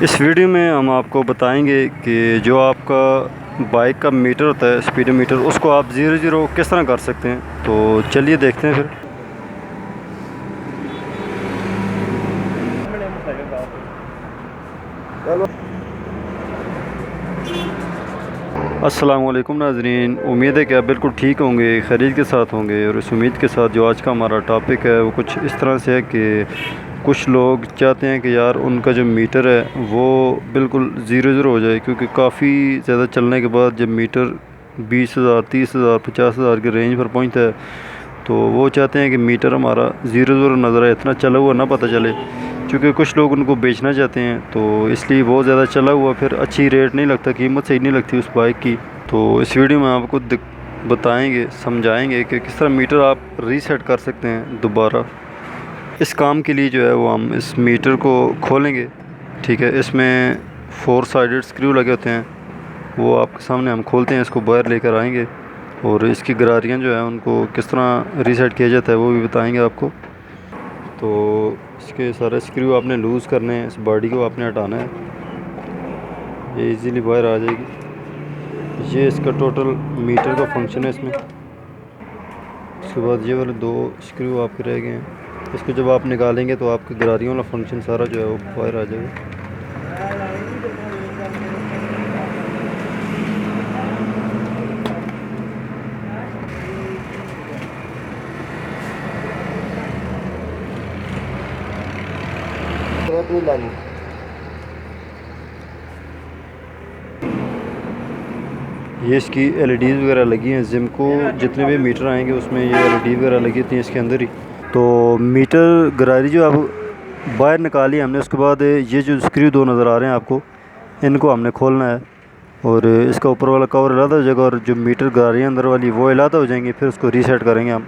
इस वीडियो में हम आपको बताएंगे कि जो आपका बाइक का मीटर होता है, स्पीडोमीटर, उसको आप 0-0 किस तरह कर सकते हैं। तो चलिए देखते हैं फिर। अस्सलाम वालेकुम नाज़रीन, उम्मीद है कि आप बिल्कुल ठीक होंगे, खैरियत के साथ होंगे। और इस उम्मीद के साथ जो आज का हमारा टॉपिक है वो कुछ इस तरह से है कि कुछ लोग चाहते हैं कि यार उनका जो मीटर है वो बिल्कुल 0-0 हो जाए, क्योंकि काफ़ी ज़्यादा चलने के बाद जब मीटर 20,000, 30,000, 50,000 के रेंज पर पहुंचता है तो वो चाहते हैं कि मीटर हमारा 0-0 नज़र आए, इतना चला हुआ ना पता चले। क्योंकि कुछ लोग उनको बेचना चाहते हैं, तो इसलिए बहुत ज़्यादा चला हुआ फिर अच्छी रेट नहीं लगता, कीमत सही नहीं लगती उस बाइक की। तो इस वीडियो में आपको बताएंगे, समझाएंगे कि किस तरह मीटर आप रीसेट कर सकते हैं दोबारा। इस काम के लिए जो है वो हम इस मीटर को खोलेंगे, ठीक है। इसमें 4 साइडेड स्क्रू लगे होते हैं, वो आपके सामने हम खोलते हैं। इसको बाहर लेकर आएंगे और इसकी गरारियाँ जो है उनको किस तरह रीसेट किया जाता है वो भी बताएंगे आपको। तो इसके सारे स्क्रू आपने लूज़ करने हैं, इस बॉडी को आपने हटाना है, ये इजीली बाहर आ जाएगी। ये इसका टोटल मीटर का फंक्शन है इसमें। उसके बाद ये वाले 2 स्क्रू आपके रह गए हैं, इसको जब आप निकालेंगे तो आपके गरारियों वाला फंक्शन सारा जो है वो बाहर आ जाएगा। ये इसकी एलईडीज़ वगैरह लगी हैं, जिम को जितने भी मीटर आएंगे उसमें ये एलईडी वगैरह लगी होती हैं इसके अंदर ही। तो मीटर गरारी जो अब बाहर निकाली हमने, उसके बाद ये जो स्क्रू 2 नज़र आ रहे हैं आपको, इनको हमने खोलना है और इसका ऊपर वाला कवर अलग हो जाएगा और जो मीटर गरारी अंदर वाली वो अलग हो जाएंगी। फिर उसको रीसेट करेंगे हम।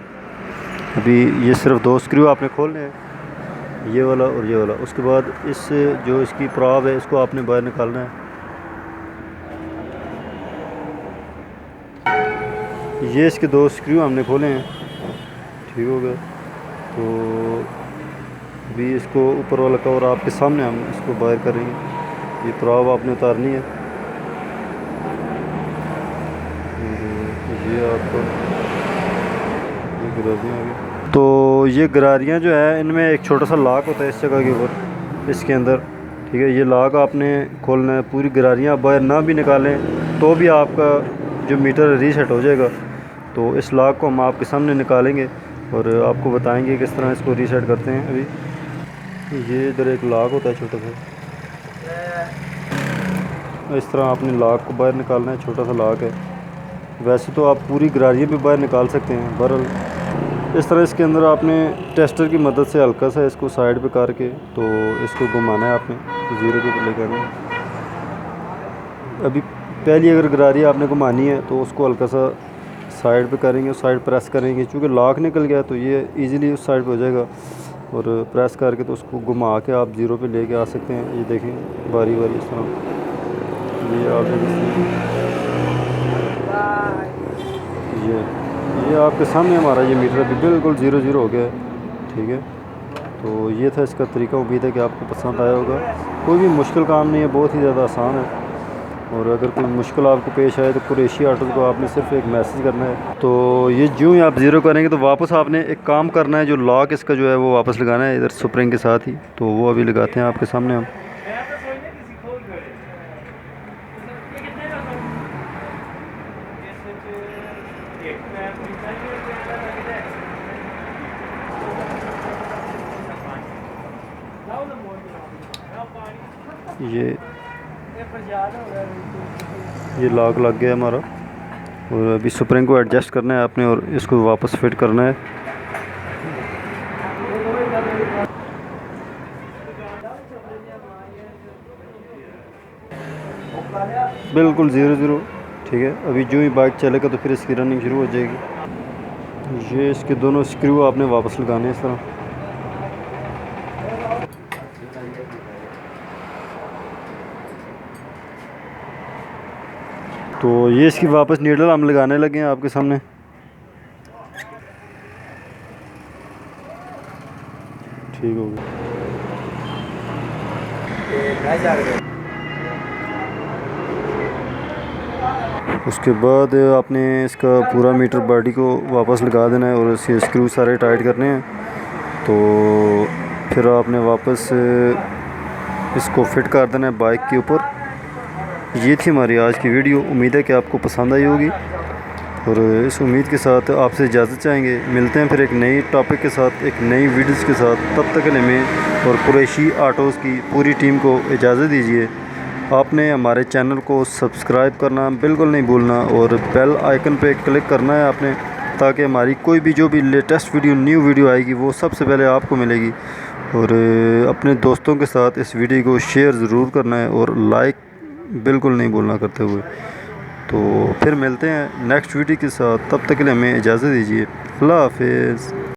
अभी ये सिर्फ 2 स्क्रू आपने खोलने हैं, ये वाला और ये वाला। उसके बाद इस जो इसकी प्रॉब है इसको आपने बाहर निकालना है। ये इसके 2 स्क्रू हमने खोले हैं, ठीक हो गया। तो अभी इसको ऊपर वाला कवर आपके सामने हम इसको बाहर करेंगे। ये प्रॉब आपने उतारनी है। ये आपको ये गरारियाँ आ गई। तो ये गरारियाँ जो है इनमें एक छोटा सा लॉक होता है इस जगह के ऊपर, इसके अंदर, ठीक है। ये लॉक आपने खोलना है। पूरी गरारियाँ बाहर ना भी निकालें तो भी आपका जो मीटर रीसेट हो जाएगा। तो इस लॉक को हम आपके सामने निकालेंगे और आपको बताएंगे किस तरह इसको रीसेट करते हैं। अभी ये इधर एक लॉक होता है छोटा सा, इस तरह आपने लॉक को बाहर निकालना है, छोटा सा लॉक है। वैसे तो आप पूरी गरारियाँ भी बाहर निकाल सकते हैं, बहरहाल इस तरह इसके अंदर आपने टेस्टर की मदद से हल्का सा इसको साइड पे करके तो इसको घुमाना है आपने, 0 के ऊपर लेकर आना है। अभी पहली अगर गरारी आपने घुमानी है तो उसको हल्का सा साइड पे करेंगे, उस साइड प्रेस करेंगे। चूँकि लॉक निकल गया तो ये इजीली उस साइड पे हो जाएगा और प्रेस करके तो उसको घुमा के आप 0 पे लेके आ सकते हैं। ये देखें बारी बारी इस तरह, ये आप ये आपके सामने हमारा ये मीटर अभी बिल्कुल 0-0 हो गया है, ठीक है। तो ये था इसका तरीका। उम्मीद है कि आपको पसंद आया होगा। कोई भी मुश्किल काम नहीं है, बहुत ही ज़्यादा आसान है। और अगर कोई मुश्किल आपको पेश आए तो कुरैशी ऑटो को आपने सिर्फ एक मैसेज करना है। तो ये जो ही आप 0 करेंगे तो वापस आपने एक काम करना है, जो लॉक इसका जो है वो वापस लगाना है इधर स्प्रिंग के साथ ही। तो वो अभी लगाते हैं आपके सामने हम। ये लॉक लग गया हमारा और अभी स्प्रिंग को एडजस्ट करना है आपने और इसको वापस फिट करना है। बिल्कुल 0-0, ठीक है। अभी जो ही बाइक चलेगा तो फिर इसकी रनिंग शुरू हो जाएगी। ये इसके दोनों स्क्रू आपने वापस लगाने हैं इस तरह। तो ये इसकी वापस नीडल हम लगाने लगे हैं आपके सामने। ठीक हो गया। उसके बाद आपने इसका पूरा मीटर बॉडी को वापस लगा देना है और इसके स्क्रू सारे टाइट करने हैं। तो फिर आपने वापस इसको फिट कर देना है बाइक के ऊपर। ये थी हमारी आज की वीडियो। उम्मीद है कि आपको पसंद आई होगी और इस उम्मीद के साथ आपसे इजाज़त चाहेंगे। मिलते हैं फिर एक नई टॉपिक के साथ, एक नई वीडियोस के साथ। तब तक के लिए मैं और कुरैशी ऑटोज़ की पूरी टीम को इजाज़त दीजिए। आपने हमारे चैनल को सब्सक्राइब करना बिल्कुल नहीं भूलना और बेल आइकन पे क्लिक करना है आपने, ताकि हमारी कोई भी जो भी लेटेस्ट वीडियो न्यू वीडियो आएगी वो सबसे पहले आपको मिलेगी। और अपने दोस्तों के साथ इस वीडियो को शेयर ज़रूर करना है और लाइक बिल्कुल नहीं भूलना करते हुए। तो फिर मिलते हैं नेक्स्ट वीडियो के साथ। तब तक के लिए हमें इजाज़त दीजिए। अल्लाह हाफिज़।